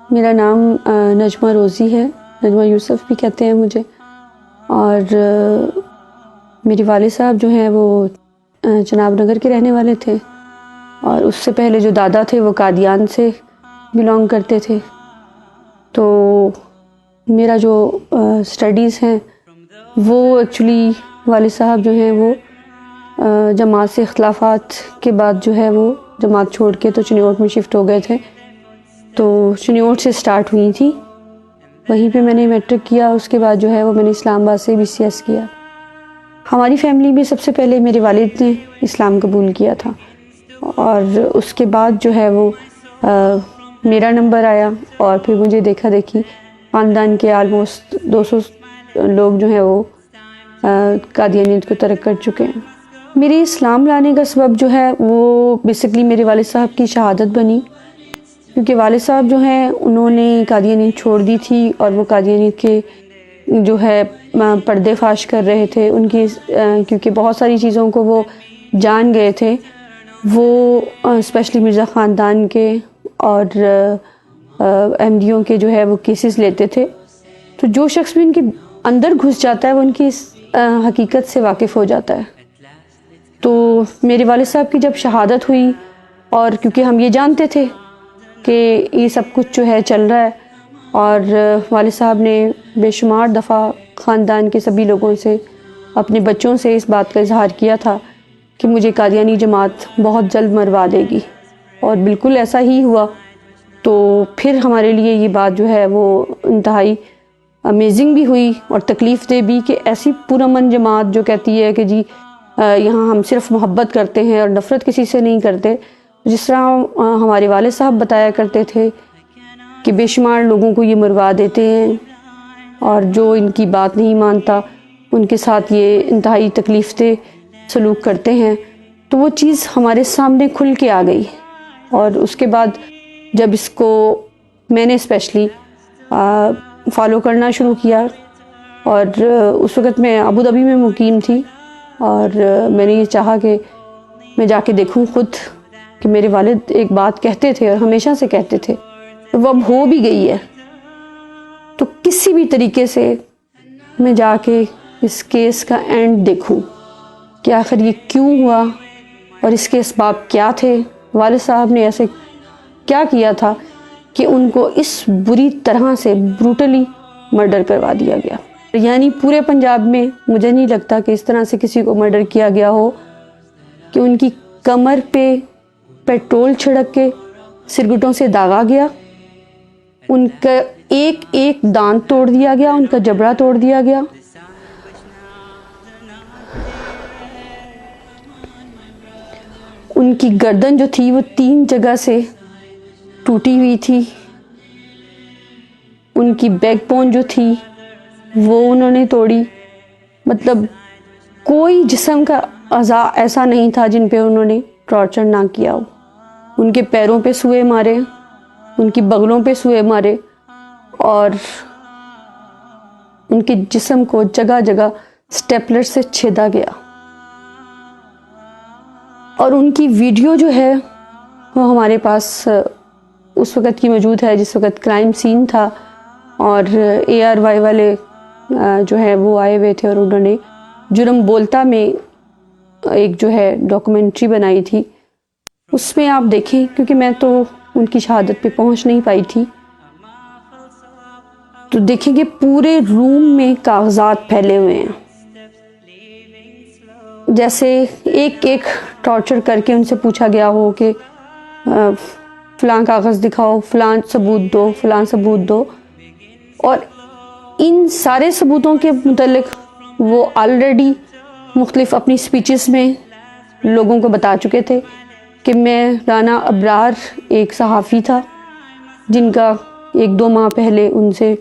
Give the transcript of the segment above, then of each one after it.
میرا نام نجمہ روزی ہے، نجمہ یوسف بھی کہتے ہیں مجھے، اور میری والد صاحب جو ہیں وہ جناب نگر کے رہنے والے تھے، اور اس سے پہلے جو دادا تھے وہ قادیان سے بلانگ کرتے تھے۔ تو میرا جو سٹڈیز ہیں وہ ایکچولی والد صاحب جو ہیں وہ جماعت سے اختلافات کے بعد جو ہے وہ جماعت چھوڑ کے تو چنیوٹ میں شفٹ ہو گئے تھے، تو چنیوٹ سے سٹارٹ ہوئی تھی، وہیں پہ میں نے میٹرک کیا۔ اس کے بعد جو ہے وہ میں نے اسلام آباد سے BCS کیا۔ ہماری فیملی میں سب سے پہلے میرے والد نے اسلام قبول کیا تھا، اور اس کے بعد جو ہے وہ میرا نمبر آیا، اور پھر مجھے دیکھا دیکھی خاندان کے آلموسٹ 200 لوگ جو ہیں وہ قادیانیت کو ترک کر چکے ہیں۔ میری اسلام لانے کا سبب جو ہے وہ بیسکلی میرے والد صاحب کی شہادت بنی، کیونکہ والد صاحب جو ہیں انہوں نے قادیانیت چھوڑ دی تھی، اور وہ قادیانیت کے جو ہے پردے فاش کر رہے تھے ان کی، کیونکہ بہت ساری چیزوں کو وہ جان گئے تھے، وہ اسپیشلی مرزا خاندان کے اور احمدیوں کے جو ہے وہ کیسز لیتے تھے۔ تو جو شخص بھی ان کے اندر گھس جاتا ہے وہ ان کی حقیقت سے واقف ہو جاتا ہے۔ تو میرے والد صاحب کی جب شہادت ہوئی، اور کیونکہ ہم یہ جانتے تھے کہ یہ سب کچھ جو ہے چل رہا ہے، اور والد صاحب نے بے شمار دفعہ خاندان کے سبھی لوگوں سے، اپنے بچوں سے اس بات کا اظہار کیا تھا کہ مجھے قادیانی جماعت بہت جلد مروا دے گی، اور بالکل ایسا ہی ہوا۔ تو پھر ہمارے لیے یہ بات جو ہے وہ انتہائی امیزنگ بھی ہوئی اور تکلیف دہ بھی، کہ ایسی پرامن جماعت جو کہتی ہے کہ جی یہاں ہم صرف محبت کرتے ہیں اور نفرت کسی سے نہیں کرتے، جس طرح ہمارے والد صاحب بتایا کرتے تھے کہ بے شمار لوگوں کو یہ مروا دیتے ہیں، اور جو ان کی بات نہیں مانتا ان کے ساتھ یہ انتہائی تکلیف دہ سلوک کرتے ہیں۔ تو وہ چیز ہمارے سامنے کھل کے آ گئی، اور اس کے بعد جب اس کو میں نے اسپیشلی فالو کرنا شروع کیا، اور اس وقت میں ابو ظبی میں مقیم تھی، اور میں نے یہ چاہا کہ میں جا کے دیکھوں خود، کہ میرے والد ایک بات کہتے تھے اور ہمیشہ سے کہتے تھے، وہ اب ہو بھی گئی ہے، تو کسی بھی طریقے سے میں جا کے اس کیس کا اینڈ دیکھوں کہ آخر یہ کیوں ہوا، اور اس کے اسباب کیا تھے، والد صاحب نے ایسے کیا کیا تھا کہ ان کو اس بری طرح سے بروٹلی مرڈر کروا دیا گیا۔ یعنی پورے پنجاب میں مجھے نہیں لگتا کہ اس طرح سے کسی کو مرڈر کیا گیا ہو کہ ان کی کمر پہ پیٹرول چھڑک کے سرگٹوں سے داغا گیا، ان کا ایک ایک دانت توڑ دیا گیا، ان کا جبڑا توڑ دیا گیا، ان کی گردن جو تھی وہ 3 جگہ سے ٹوٹی ہوئی تھی، ان کی بیک بون جو تھی وہ انہوں نے توڑی۔ مطلب کوئی جسم کا اعضاء ایسا نہیں تھا جن پہ انہوں نے ٹارچر نہ کیا ہو۔ ان کے پیروں پہ سوئے مارے، ان کی بغلوں پہ سوئے مارے، اور ان کے جسم کو جگہ جگہ سٹیپلر سے چھیدا گیا۔ اور ان کی ویڈیو جو ہے وہ ہمارے پاس اس وقت کی موجود ہے جس وقت کرائم سین تھا، اور ARY والے جو ہے وہ آئے ہوئے تھے، اور انہوں نے جرم بولتا میں ایک جو ہے ڈاکومنٹری بنائی تھی۔ اس میں آپ دیکھیں، کیونکہ میں تو ان کی شہادت پہ پہنچ نہیں پائی تھی، تو دیکھیں کہ پورے روم میں کاغذات پھیلے ہوئے ہیں، جیسے ایک ایک ٹارچر کر کے ان سے پوچھا گیا ہو کہ فلاں کاغذ دکھاؤ، فلاں ثبوت دو، فلاں ثبوت دو۔ اور ان سارے ثبوتوں کے متعلق وہ آلریڈی مختلف اپنی سپیچز میں لوگوں کو بتا چکے تھے کہ میں رانا ابرار ایک صحافی تھا جن کا 1-2 ماہ پہلے ان سے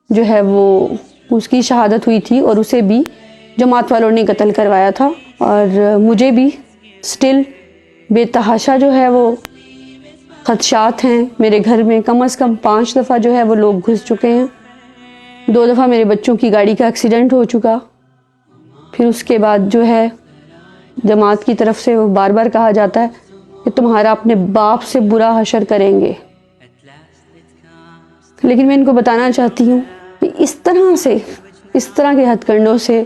جو ہے وہ اس کی شہادت ہوئی تھی، اور اسے بھی جماعت والوں نے قتل کروایا تھا، اور مجھے بھی سٹل بے تحاشا جو ہے وہ خدشات ہیں۔ میرے گھر میں کم از کم 5 دفعہ جو ہے وہ لوگ گھس چکے ہیں، 2 دفعہ میرے بچوں کی گاڑی کا ایکسیڈنٹ ہو چکا۔ پھر اس کے بعد جو ہے جماعت کی طرف سے وہ بار بار کہا جاتا ہے کہ تمہارا اپنے باپ سے برا حشر کریں گے۔ لیکن میں ان کو بتانا چاہتی ہوں کہ اس طرح کے ہتھ کنڈوں سے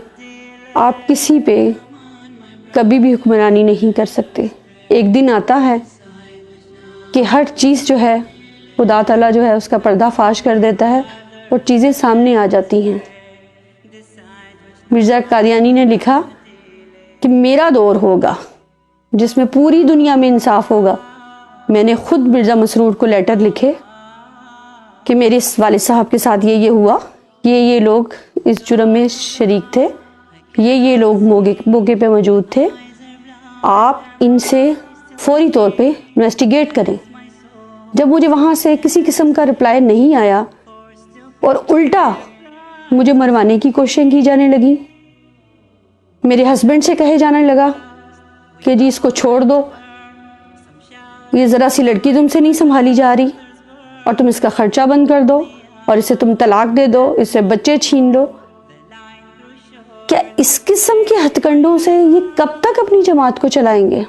آپ کسی پہ کبھی بھی حکمرانی نہیں کر سکتے۔ ایک دن آتا ہے کہ ہر چیز جو ہے خدا تعالیٰ جو ہے اس کا پردہ فاش کر دیتا ہے اور چیزیں سامنے آ جاتی ہیں۔ مرزا قادیانی نے لکھا کہ میرا دور ہوگا جس میں پوری دنیا میں انصاف ہوگا۔ میں نے خود مرزا مسرور کو لیٹر لکھے کہ میرے والد صاحب کے ساتھ یہ ہوا، یہ لوگ اس جرم میں شریک تھے، یہ لوگ موقع پہ موجود تھے، آپ ان سے فوری طور پہ انویسٹیگیٹ کریں۔ جب مجھے وہاں سے کسی قسم کا رپلائی نہیں آیا اور الٹا مجھے مروانے کی کوششیں کی جانے لگی، میرے ہسبینڈ سے کہے جانے لگا کہ جی اس کو چھوڑ دو، یہ ذرا سی لڑکی تم سے نہیں سنبھالی جا رہی، اور تم اس کا خرچہ بند کر دو، اور اسے تم طلاق دے دو، اس سے بچے چھین لو۔ کیا اس قسم کے ہتھ کنڈوں سے یہ کب تک اپنی جماعت کو چلائیں گے،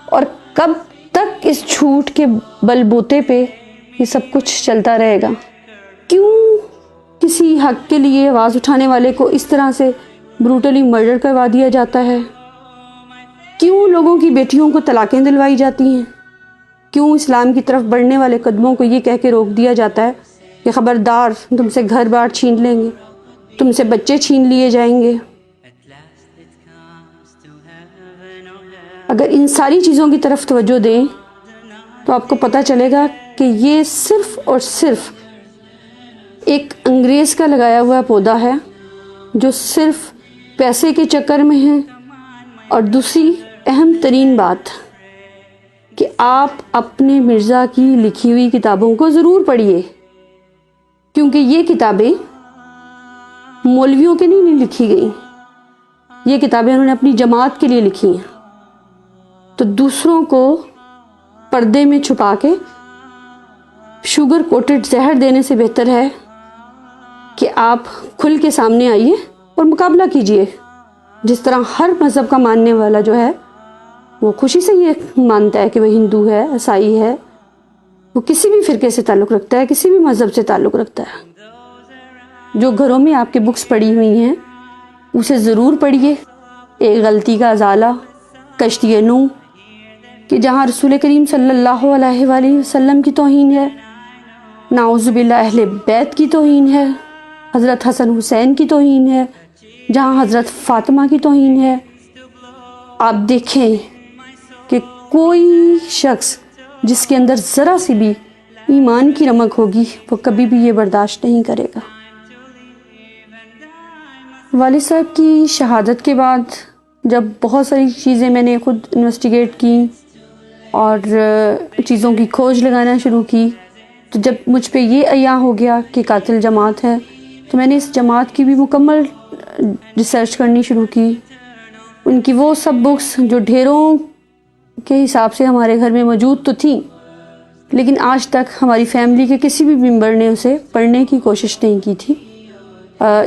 اور کب تک اس جھوٹ کے بل بوتے پہ یہ سب کچھ چلتا رہے گا؟ کیوں کسی حق کے لیے آواز اٹھانے والے کو اس طرح سے بروٹلی مرڈر کروا دیا جاتا ہے؟ کیوں لوگوں کی بیٹیوں کو طلاقیں دلوائی جاتی ہیں؟ کیوں اسلام کی طرف بڑھنے والے قدموں کو یہ کہہ کے روک دیا جاتا ہے کہ خبردار تم سے گھر بار چھین لیں گے، تم سے بچے چھین لیے جائیں گے؟ اگر ان ساری چیزوں کی طرف توجہ دیں تو آپ کو پتہ چلے گا کہ یہ صرف اور صرف ایک انگریز کا لگایا ہوا پودا ہے جو صرف پیسے کے چکر میں ہے۔ اور دوسری اہم ترین بات کہ آپ اپنے مرزا کی لکھی ہوئی کتابوں کو ضرور پڑھیے، کیونکہ یہ کتابیں مولویوں کے نہیں لکھی گئیں، یہ کتابیں انہوں نے اپنی جماعت کے لیے لکھی ہیں۔ تو دوسروں کو پردے میں چھپا کے شوگر کوٹڈ زہر دینے سے بہتر ہے کہ آپ کھل کے سامنے آئیے اور مقابلہ کیجئے۔ جس طرح ہر مذہب کا ماننے والا جو ہے وہ خوشی سے یہ مانتا ہے کہ وہ ہندو ہے، عیسائی ہے، وہ کسی بھی فرقے سے تعلق رکھتا ہے، کسی بھی مذہب سے تعلق رکھتا ہے۔ جو گھروں میں آپ کے بکس پڑی ہوئی ہیں اسے ضرور پڑھیے۔ ایک غلطی کا ازالہ، کشتی نوح، کہ جہاں رسول کریم صلی اللہ علیہ وآلہ وسلم کی توہین ہے، نعوذ باللہ اہل بیت کی توہین ہے، حضرت حسن حسین کی توہین ہے، جہاں حضرت فاطمہ کی توہین ہے۔ آپ دیکھیں کہ کوئی شخص جس کے اندر ذرا سی بھی ایمان کی رمق ہوگی وہ کبھی بھی یہ برداشت نہیں کرے گا۔ والد صاحب کی شہادت کے بعد جب بہت ساری چیزیں میں نے خود انویسٹیگیٹ کی اور چیزوں کی کھوج لگانا شروع کی، تو جب مجھ پہ یہ عیاں ہو گیا کہ قاتل جماعت ہے، تو میں نے اس جماعت کی بھی مکمل ریسرچ کرنی شروع کی۔ ان کی وہ سب بکس جو ڈھیروں کے حساب سے ہمارے گھر میں موجود تو تھیں، لیکن آج تک ہماری فیملی کے کسی بھی ممبر نے اسے پڑھنے کی کوشش نہیں کی تھی۔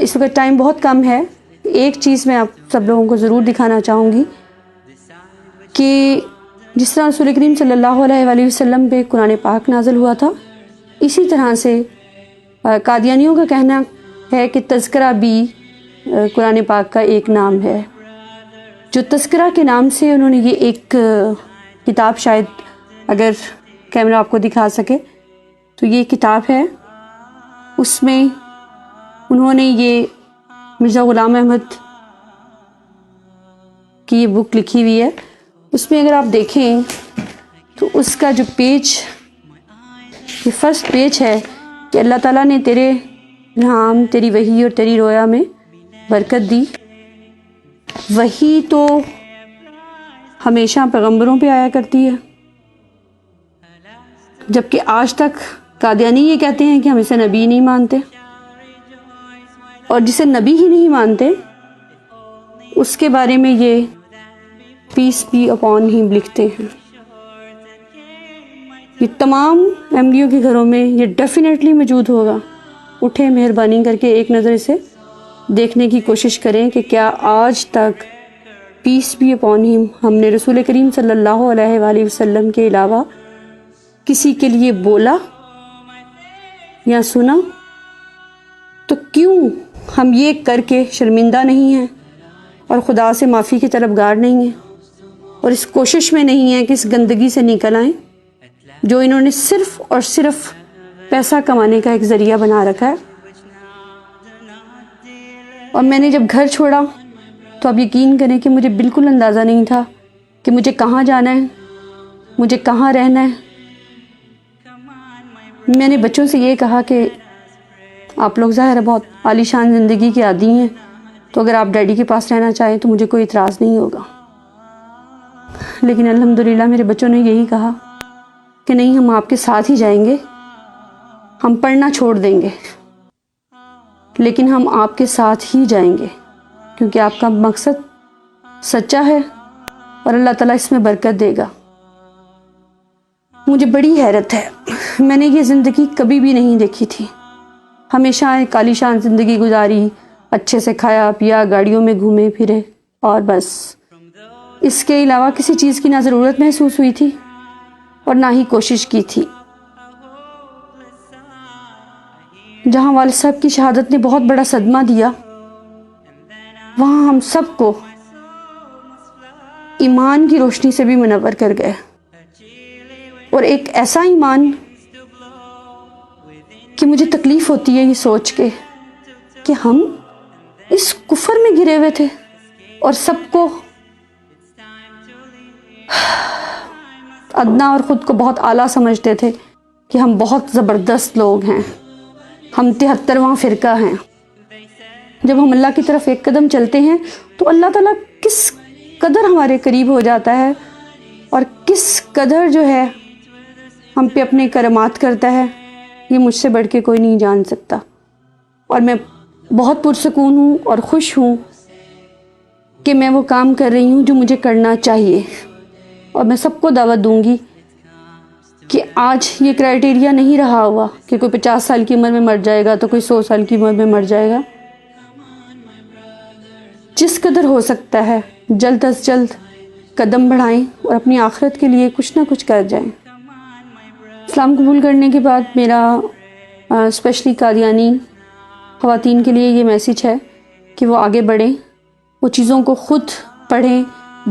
اس وقت ٹائم بہت کم ہے، ایک چیز میں آپ سب لوگوں کو ضرور دکھانا چاہوں گی کہ جس طرح رسول کریم صلی اللہ علیہ وآلہ وسلم پہ قرآن پاک نازل ہوا تھا، اسی طرح سے قادیانیوں کا کہنا ہے کہ تذکرہ بھی قرآن پاک کا ایک نام ہے۔ جو تذکرہ کے نام سے انہوں نے یہ ایک کتاب، شاید اگر کیمرہ آپ کو دکھا سکے تو یہ کتاب ہے، اس میں انہوں نے یہ مرزا غلام احمد کی یہ بک لکھی ہوئی ہے۔ اس میں اگر آپ دیکھیں تو اس کا جو پیج، یہ فرسٹ پیج ہے کہ اللہ تعالیٰ نے تیرے الہام، تیری وحی اور تیری رویا میں برکت دی۔ وحی تو ہمیشہ پیغمبروں پہ آیا کرتی ہے، جبکہ آج تک قادیانی یہ کہتے ہیں کہ ہم اسے نبی نہیں مانتے، اور جسے نبی ہی نہیں مانتے اس کے بارے میں یہ پیس بی اپون ہم لکھتے ہیں۔ یہ تمام احمدیوں کے گھروں میں یہ ڈیفینیٹلی موجود ہوگا۔ اٹھیں مہربانی کر کے ایک نظر اسے دیکھنے کی کوشش کریں کہ کیا آج تک پیس بی اپون ہم نے رسول کریم صلی اللہ علیہ وآلہ وسلم کے علاوہ کسی کے لیے بولا یا سنا تو کیوں ہم یہ کر کے شرمندہ نہیں ہیں اور خدا سے معافی کی طلبگار نہیں ہیں اور اس کوشش میں نہیں ہیں کہ اس گندگی سے نکل آئیں جو انہوں نے صرف اور صرف پیسہ کمانے کا ایک ذریعہ بنا رکھا ہے. اور میں نے جب گھر چھوڑا تو آپ یقین کریں کہ مجھے بالکل اندازہ نہیں تھا کہ مجھے کہاں جانا ہے, مجھے کہاں رہنا ہے. میں نے بچوں سے یہ کہا کہ آپ لوگ ظاہر ہے بہت عالی شان زندگی کے عادی ہیں, تو اگر آپ ڈیڈی کے پاس رہنا چاہیں تو مجھے کوئی اعتراض نہیں ہوگا. لیکن الحمدللہ میرے بچوں نے یہی کہا کہ نہیں, ہم آپ کے ساتھ ہی جائیں گے, ہم پڑھنا چھوڑ دیں گے لیکن ہم آپ کے ساتھ ہی جائیں گے کیونکہ آپ کا مقصد سچا ہے اور اللہ تعالیٰ اس میں برکت دے گا. مجھے بڑی حیرت ہے, میں نے یہ زندگی کبھی بھی نہیں دیکھی تھی. ہمیشہ ایک عالی شان زندگی گزاری, اچھے سے کھایا پیا, گاڑیوں میں گھومے پھرے, اور بس اس کے علاوہ کسی چیز کی نہ ضرورت محسوس ہوئی تھی اور نہ ہی کوشش کی تھی. جہاں والد صاحب کی شہادت نے بہت بڑا صدمہ دیا, وہاں ہم سب کو ایمان کی روشنی سے بھی منور کر گئے, اور ایک ایسا ایمان کہ مجھے تکلیف ہوتی ہے یہ سوچ کے کہ ہم اس کفر میں گرے ہوئے تھے اور سب کو ادنا اور خود کو بہت اعلیٰ سمجھتے تھے کہ ہم بہت زبردست لوگ ہیں, ہم 73واں فرقہ ہیں. جب ہم اللہ کی طرف ایک قدم چلتے ہیں تو اللہ تعالیٰ کس قدر ہمارے قریب ہو جاتا ہے اور کس قدر جو ہے ہم پہ اپنے کرامات کرتا ہے, یہ مجھ سے بڑھ کے کوئی نہیں جان سکتا. اور میں بہت پرسکون ہوں اور خوش ہوں کہ میں وہ کام کر رہی ہوں جو مجھے کرنا چاہیے. اور میں سب کو دعوت دوں گی کہ آج یہ کرائٹیریا نہیں رہا ہوا کہ کوئی 50 سال کی عمر میں مر جائے گا تو کوئی 100 سال کی عمر میں مر جائے گا. جس قدر ہو سکتا ہے جلد از جلد قدم بڑھائیں اور اپنی آخرت کے لیے کچھ نہ کچھ کر جائیں. اسلام قبول کرنے کے بعد میرا اسپیشلی قادیانی خواتین کے لیے یہ میسیج ہے کہ وہ آگے بڑھیں, وہ چیزوں کو خود پڑھیں,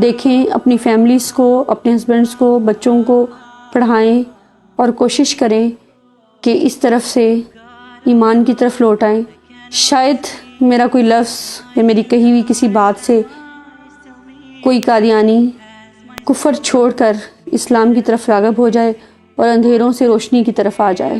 دیکھیں, اپنی فیملیز کو, اپنے ہسبینڈز کو, بچوں کو پڑھائیں اور کوشش کریں کہ اس طرف سے ایمان کی طرف لوٹ آئیں. شاید میرا کوئی لفظ یا میری کہی ہوئی کسی بات سے کوئی قادیانی کفر چھوڑ کر اسلام کی طرف راغب ہو جائے اور اندھیروں سے روشنی کی طرف آ جائے.